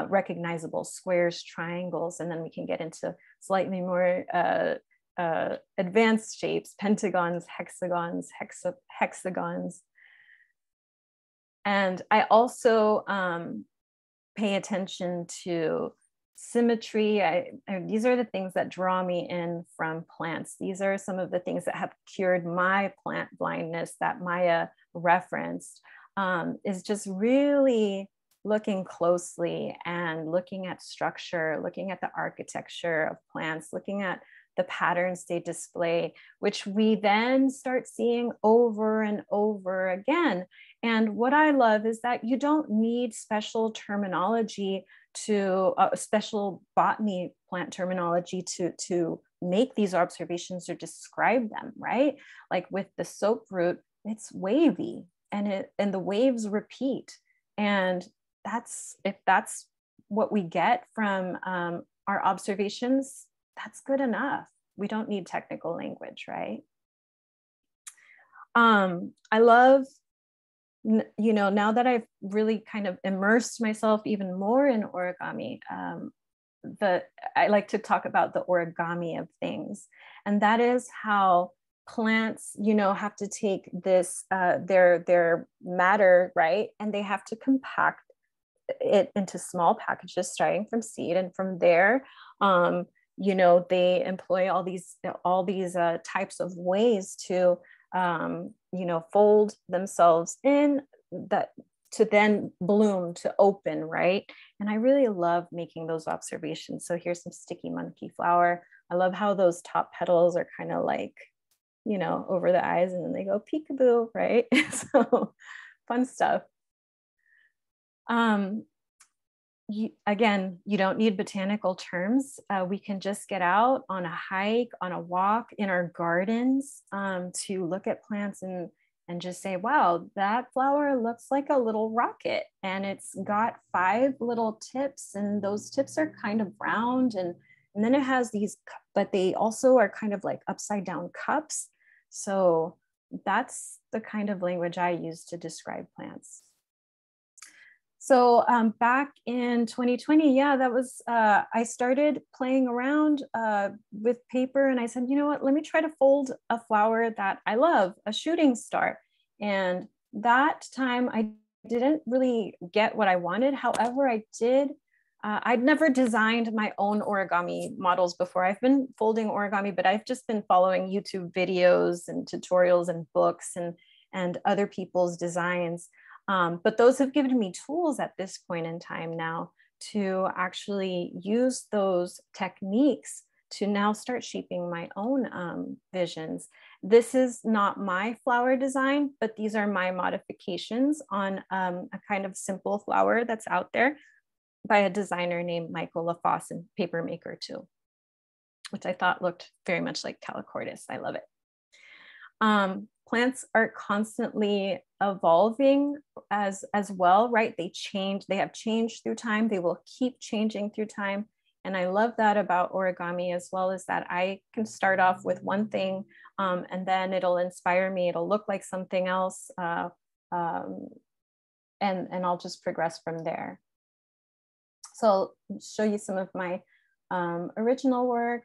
recognizable squares, triangles, and then we can get into slightly more advanced shapes, pentagons, hexagons, hexagons. And I also pay attention to symmetry. These are the things that draw me in from plants. These are some of the things that have cured my plant blindness that Maya referenced, is just really looking closely and looking at structure, looking at the architecture of plants, looking at the patterns they display, which we then start seeing over and over again. And what I love is that you don't need special terminology to special botany plant terminology to make these observations or describe them, right? Like with the soap root, it's wavy and the waves repeat. And if that's what we get from our observations, that's good enough. We don't need technical language, right? I love, now that I've really kind of immersed myself even more in origami, I like to talk about the origami of things. And that is how plants, have to take this, their matter, right? And they have to compact it into small packages starting from seed. And from there, they employ all these types of ways to, fold themselves in that to then bloom, to open, right? And I really love making those observations. So here's some sticky monkey flower. I love how those top petals are kind of like, over the eyes, and then they go peekaboo, right? So fun stuff. Again, you don't need botanical terms. We can just get out on a hike, on a walk in our gardens to look at plants and just say, wow, that flower looks like a little rocket, and it's got 5 little tips, and those tips are kind of round, and then it has these, but they also are kind of like upside down cups. So that's the kind of language I use to describe plants. So back in 2020, that was, I started playing around with paper, and I said, you know what, let me try to fold a flower that I love, a shooting star. And that time I didn't really get what I wanted. However, I did, I'd never designed my own origami models before. I've been folding origami, but I've just been following YouTube videos and tutorials and books and other people's designs. But those have given me tools at this point in time now to actually use those techniques to now start shaping my own visions. This is not my flower design, but these are my modifications on a kind of simple flower that's out there by a designer named Michael LaFosse and Paper Maker 2, which I thought looked very much like Calicortis. I love it. Plants are constantly evolving as well, right? They have changed through time. They will keep changing through time. And I love that about origami as well, is that I can start off with one thing and then it'll inspire me. It'll look like something else. And I'll just progress from there. So I'll show you some of my original work.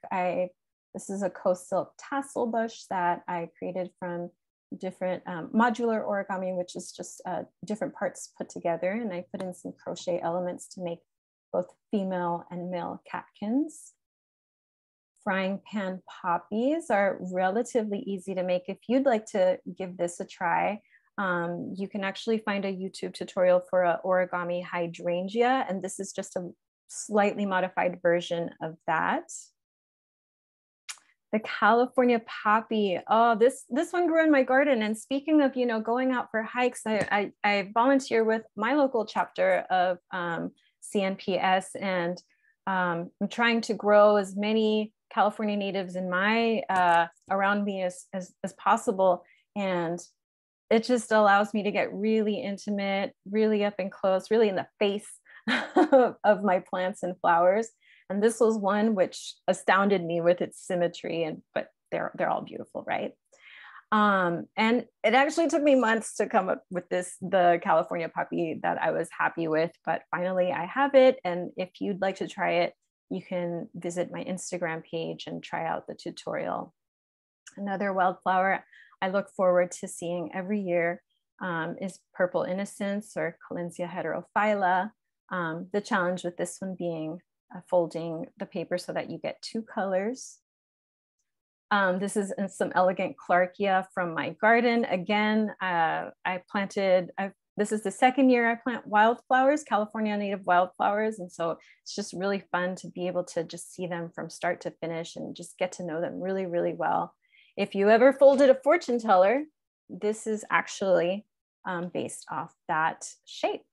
This is a co-silk tassel bush that I created from different modular origami, which is just different parts put together. And I put in some crochet elements to make both female and male catkins. Frying pan poppies are relatively easy to make. If you'd like to give this a try, you can actually find a YouTube tutorial for an origami hydrangea, and this is just a slightly modified version of that. The California poppy, oh, this one grew in my garden. And speaking of, going out for hikes, I volunteer with my local chapter of CNPS, and I'm trying to grow as many California natives in my around me as possible. And it just allows me to get really intimate, really up and close, really in the face of my plants and flowers. And this was one which astounded me with its symmetry, but they're all beautiful, right? And it actually took me months to come up with the California puppy that I was happy with, but finally I have it. And if you'd like to try it, you can visit my Instagram page and try out the tutorial. Another wildflower I look forward to seeing every year is Purple Innocence, or Collinsia heterophylla. The challenge with this one being folding the paper so that you get two colors. This is some elegant Clarkia from my garden. Again, this is the second year I plant wildflowers, California native wildflowers. And so it's just really fun to be able to just see them from start to finish and just get to know them really, really well. If you ever folded a fortune teller, this is actually based off that shape.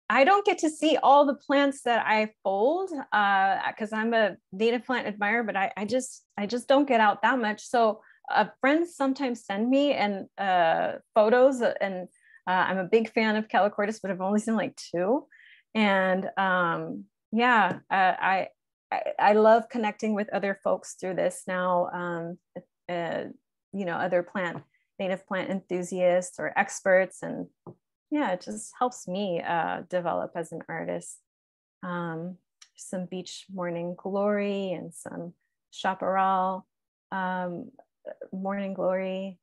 I don't get to see all the plants that I fold because I'm a native plant admirer, but I just don't get out that much. So friends sometimes send me photos, and I'm a big fan of Calicortis, but I've only seen like 2. And yeah, I love connecting with other folks through this now, you know, other native plant enthusiasts or experts, and yeah, it just helps me develop as an artist. Some beach morning glory and some chaparral morning glory,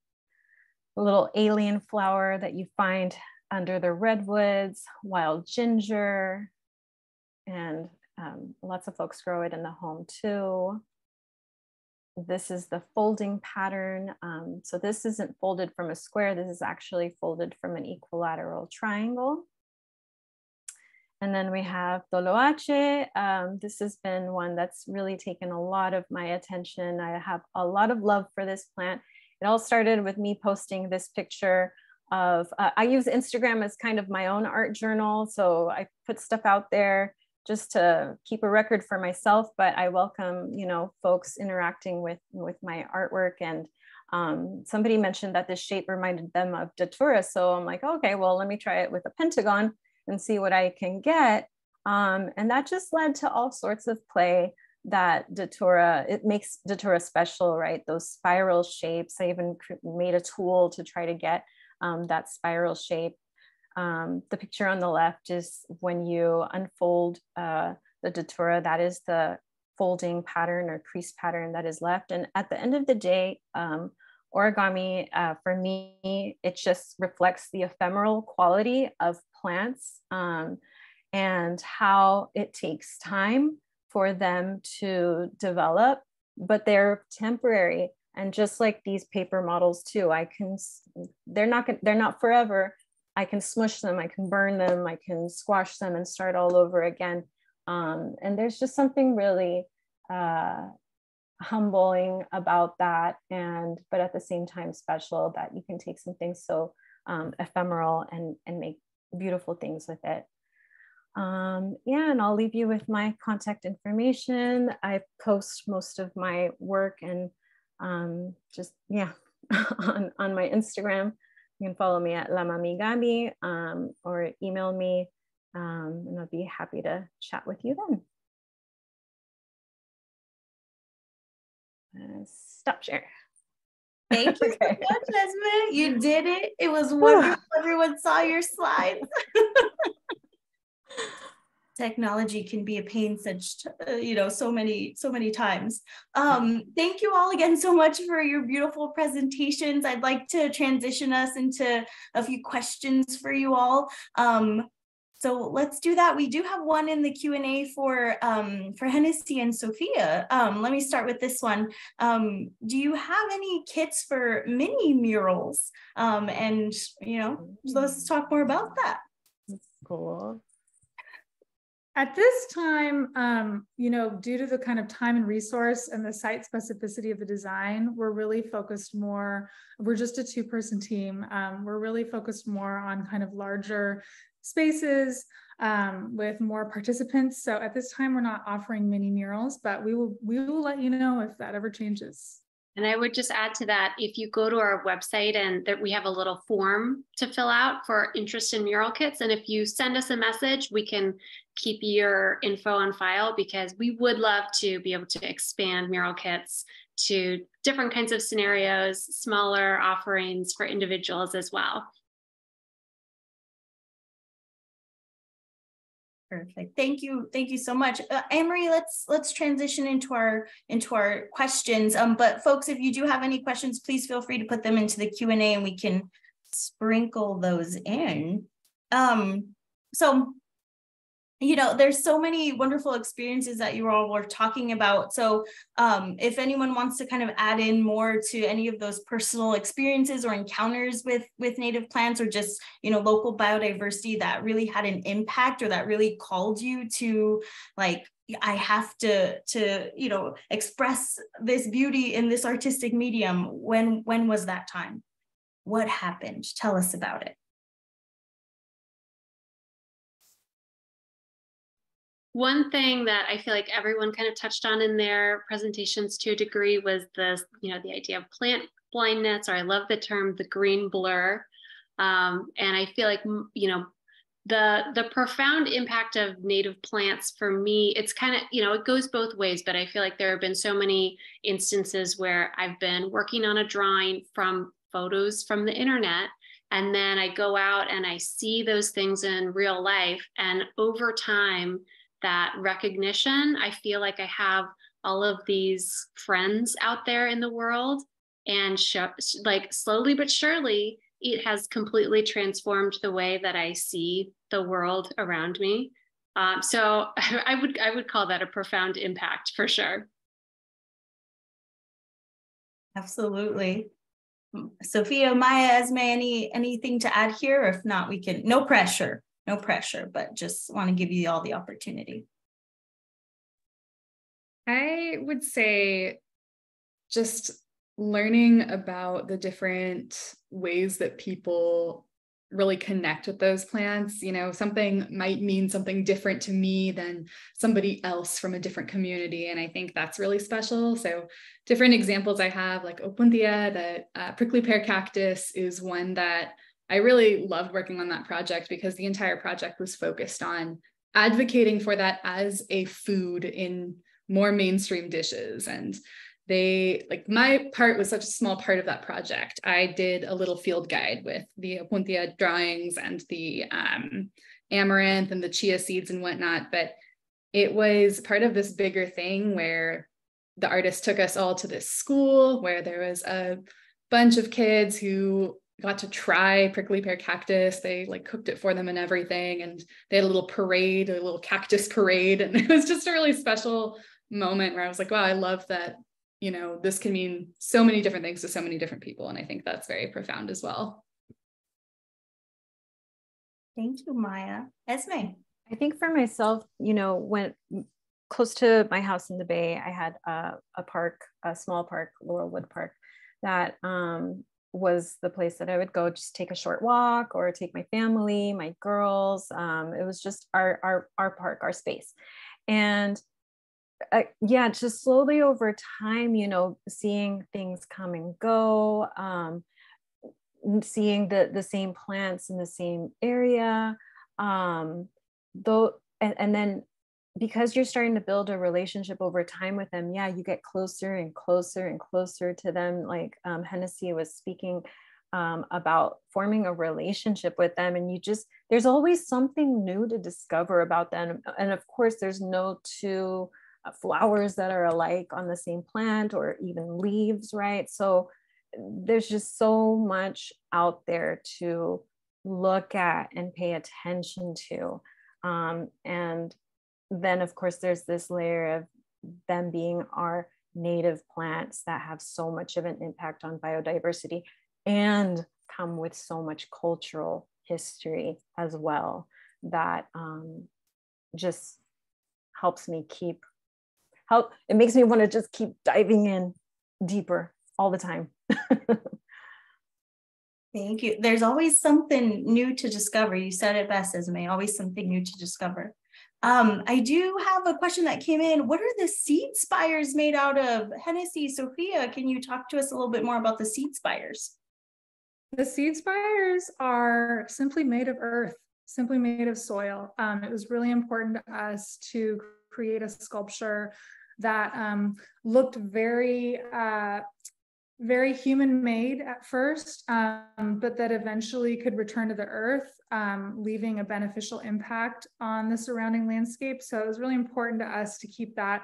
a little alien flower that you find under the redwoods, wild ginger, and lots of folks grow it in the home too. This is the folding pattern. So this isn't folded from a square. This is actually folded from an equilateral triangle. And then we have Toloache. This has been one that's really taken a lot of my attention. I have a lot of love for this plant. It all started with me posting this picture of, I use Instagram as kind of my own art journal. So I put stuff out there just to keep a record for myself, but I welcome, you know, folks interacting with my artwork. And somebody mentioned that this shape reminded them of Datura. So I'm like, okay, well, let me try it with a pentagon and see what I can get. And that just led to all sorts of play that Datura, it makes Datura special, right? Those spiral shapes. I even made a tool to try to get that spiral shape. The picture on the left is when you unfold the Datura, that is the folding pattern or crease pattern that is left. And at the end of the day, origami, for me, it just reflects the ephemeral quality of plants and how it takes time for them to develop, but they're temporary. And just like these paper models too, they're not forever. I can smush them, I can burn them, I can squash them and start all over again. And there's just something really humbling about that, but at the same time special, that you can take something so ephemeral and make beautiful things with it. Yeah, and I'll leave you with my contact information. I post most of my work and just, yeah, on my Instagram. You can follow me at La Mamigami or email me, and I'll be happy to chat with you then. Stop share. Thank you so much, Esme. You did it. It was wonderful. Everyone saw your slides. Technology can be a pain such, you know, so many times. Thank you all again so much for your beautiful presentations. I'd like to transition us into a few questions for you all. So let's do that. We do have one in the Q&A for Hennessy and Sophia. Let me start with this one. Do you have any kits for mini murals? And, you know, let's talk more about that. That's cool. At this time, you know, due to the kind of time and resource and the site specificity of the design, we're really focused more, we're just a 2-person team. We're really focused more on kind of larger spaces with more participants. So at this time, we're not offering mini murals, but we will let you know if that ever changes. And I would just add to that, if you go to our website and that we have a little form to fill out for interest in mural kits. And if you send us a message, we can keep your info on file, because we would love to be able to expand mural kits to different kinds of scenarios, smaller offerings for individuals as well. Perfect. Thank you. Thank you so much. Anne-Marie, let's transition into our questions. But folks, if you do have any questions, please feel free to put them into the Q&A and we can sprinkle those in. So, you know, there's so many wonderful experiences that you all were talking about. So if anyone wants to kind of add in more to any of those personal experiences or encounters with native plants, or just, you know, local biodiversity that really had an impact or that really called you to, like, I have to, you know, express this beauty in this artistic medium. When was that time? What happened? Tell us about it. One thing that I feel like everyone kind of touched on in their presentations to a degree was the idea of plant blindness, or I love the term, the green blur. And I feel like, you know, the profound impact of native plants for me, it's kind of, you know, it goes both ways, but I feel like there have been so many instances where I've been working on a drawing from photos from the internet, and then I go out and I see those things in real life, and over time, that recognition, I feel like I have all of these friends out there in the world, and like slowly but surely, it has completely transformed the way that I see the world around me. So I would call that a profound impact for sure. Absolutely. Sophia, Maya, Esme, anything to add here? Or if not, we can, no pressure, but just want to give you all the opportunity. I would say just learning about the different ways that people really connect with those plants. You know, something might mean something different to me than somebody else from a different community. And I think that's really special. So different examples I have, like Opuntia, the prickly pear cactus, is one that I really loved working on that project, because the entire project was focused on advocating for that as a food in more mainstream dishes. And they, like, my part was such a small part of that project. I did a little field guide with the Opuntia drawings and the amaranth and the chia seeds and whatnot, but it was part of this bigger thing where the artist took us all to this school where there was a bunch of kids who got to try prickly pear cactus. They like cooked it for them and everything, and they had a little parade, a little cactus parade, and it was just a really special moment where I was like, wow, I love that, you know, this can mean so many different things to so many different people. And I think that's very profound as well. Thank you, Maya. Esme. I think for myself, you know, when close to my house in the Bay, I had a park, a small park, Laurelwood Park, that was the place that I would go just take a short walk or take my family, my girls. It was just our park, our space. And yeah, just slowly over time, you know, seeing things come and go, seeing the same plants in the same area, though, and then because you're starting to build a relationship over time with them, yeah, you get closer and closer and closer to them. Like Hennessy was speaking about forming a relationship with them, and there's always something new to discover about them. And of course, there's no two flowers that are alike on the same plant, or even leaves, right? So there's just so much out there to look at and pay attention to. And then of course there's this layer of them being our native plants that have so much of an impact on biodiversity and come with so much cultural history as well, that just helps me it makes me want to just keep diving in deeper all the time. Thank you. There's always something new to discover. You said it best, Esme, always something new to discover. I do have a question that came in. What are the seed spires made out of? Hennessy, Sophia, can you talk to us a little bit more about the seed spires? The seed spires are simply made of earth, simply made of soil. It was really important to us to create a sculpture that looked very human-made at first, but that eventually could return to the earth, leaving a beneficial impact on the surrounding landscape. So it was really important to us to keep that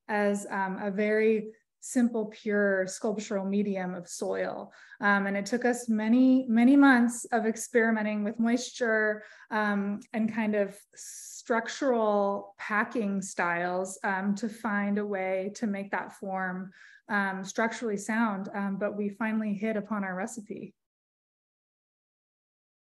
as a very simple, pure sculptural medium of soil. And it took us many, many months of experimenting with moisture and kind of structural packing styles to find a way to make that form structurally sound, but we finally hit upon our recipe.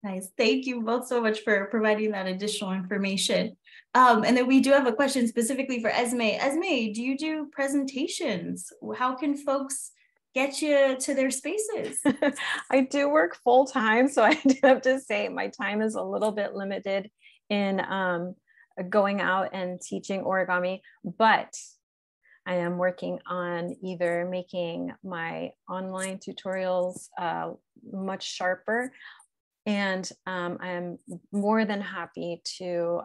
Nice. Thank you both so much for providing that additional information. And then we do have a question specifically for Esme. Esme, do you do presentations? How can folks get you to their spaces? I do work full time, so I do have to say my time is a little bit limited in going out and teaching origami, but I am working on either making my online tutorials much sharper, and I am more than happy to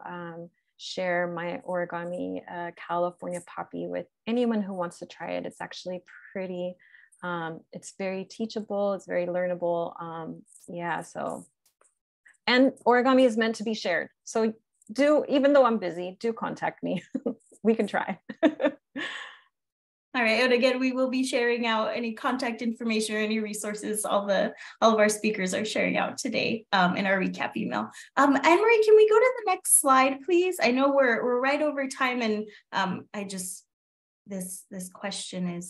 share my origami California poppy with anyone who wants to try it. It's actually pretty, it's very teachable, it's very learnable. Yeah, so, and origami is meant to be shared. So even though I'm busy, do contact me. We can try. All right, and again, we will be sharing out any contact information or any resources all of our speakers are sharing out today in our recap email. Anne-Marie, can we go to the next slide, please? I know we're right over time, and this question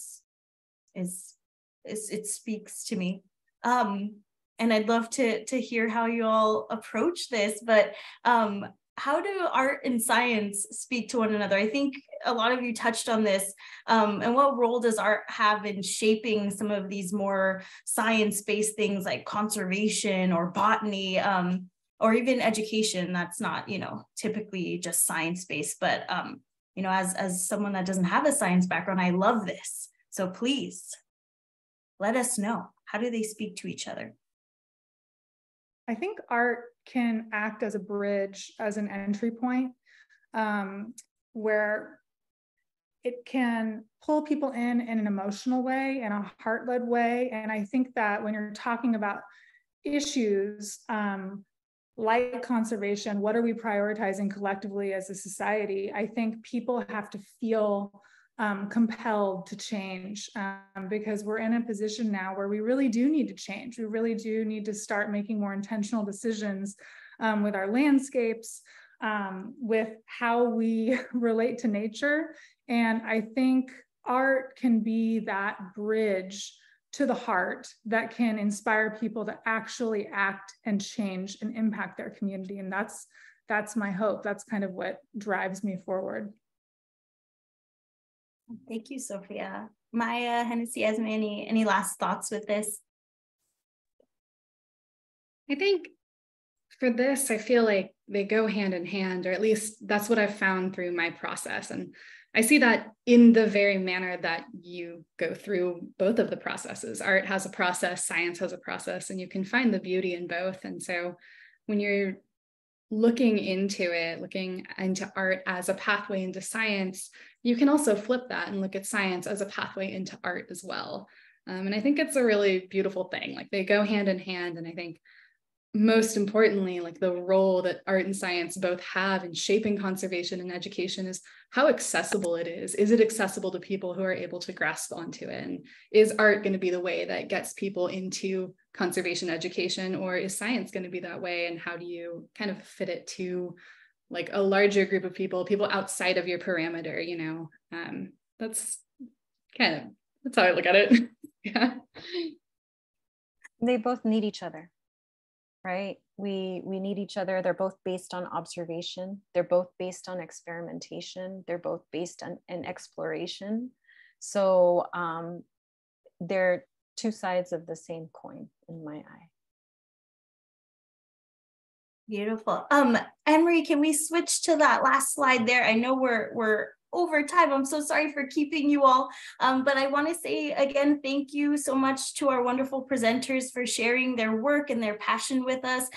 it speaks to me. And I'd love to hear how you all approach this, but how do art and science speak to one another? I think a lot of you touched on this. And what role does art have in shaping some of these more science-based things like conservation or botany, or even education that's not, typically just science-based, but, as someone that doesn't have a science background, I love this. So please let us know, how do they speak to each other? I think art can act as a bridge, as an entry point, where it can pull people in an emotional way, in a heart-led way. And I think that when you're talking about issues like conservation, what are we prioritizing collectively as a society? I think people have to feel compelled to change, because we're in a position now where we really do need to change. We really do need to start making more intentional decisions with our landscapes, with how we relate to nature. And I think art can be that bridge to the heart that can inspire people to actually act and change and impact their community. And that's my hope. That's kind of what drives me forward. Thank you, Sophia. Maya, Hennessy, Esme, any last thoughts with this? I think for this, I feel like they go hand in hand, or at least that's what I've found through my process. And I see that in the very manner that you go through both of the processes. Art has a process, science has a process, and you can find the beauty in both. And so when you're looking into art as a pathway into science, you can also flip that and look at science as a pathway into art as well. And I think it's a really beautiful thing. Like, they go hand in hand. And I think most importantly, like, the role that art and science both have in shaping conservation and education is how accessible it is. Is it accessible to people who are able to grasp onto it? And is art going to be the way that gets people into conservation education, or is science going to be that way? And how do you kind of fit it to like a larger group of people outside of your parameter, that's how I look at it. Yeah. They both need each other, right? We need each other. They're both based on observation. They're both based on experimentation. They're both based on an exploration. So they're two sides of the same coin in my eye. Beautiful. Emery, can we switch to that last slide there? I know we're over time. I'm so sorry for keeping you all. But I want to say again, thank you so much to our wonderful presenters for sharing their work and their passion with us.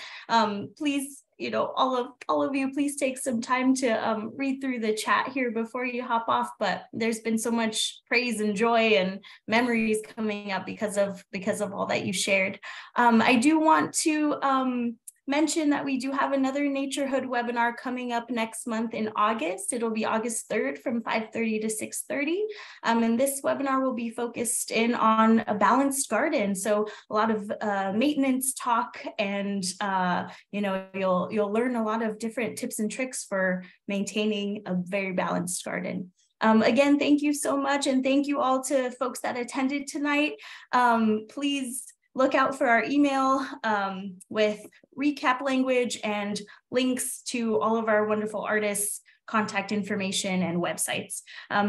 Please, all of you, please take some time to read through the chat here before you hop off. But there's been so much praise and joy and memories coming up because of all that you shared. I do want to mention that we do have another Naturehood webinar coming up next month in August. It'll be August 3rd from 5:30 to 6:30. And this webinar will be focused in on a balanced garden. So a lot of maintenance talk, and you'll learn a lot of different tips and tricks for maintaining a very balanced garden. Again, thank you so much. And thank you all to folks that attended tonight. Please look out for our email with recap language and links to all of our wonderful artists' contact information and websites.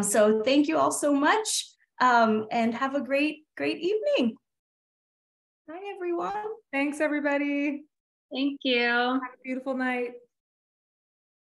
So thank you all so much, and have a great evening. Bye, everyone. Thanks, everybody. Thank you. Have a beautiful night.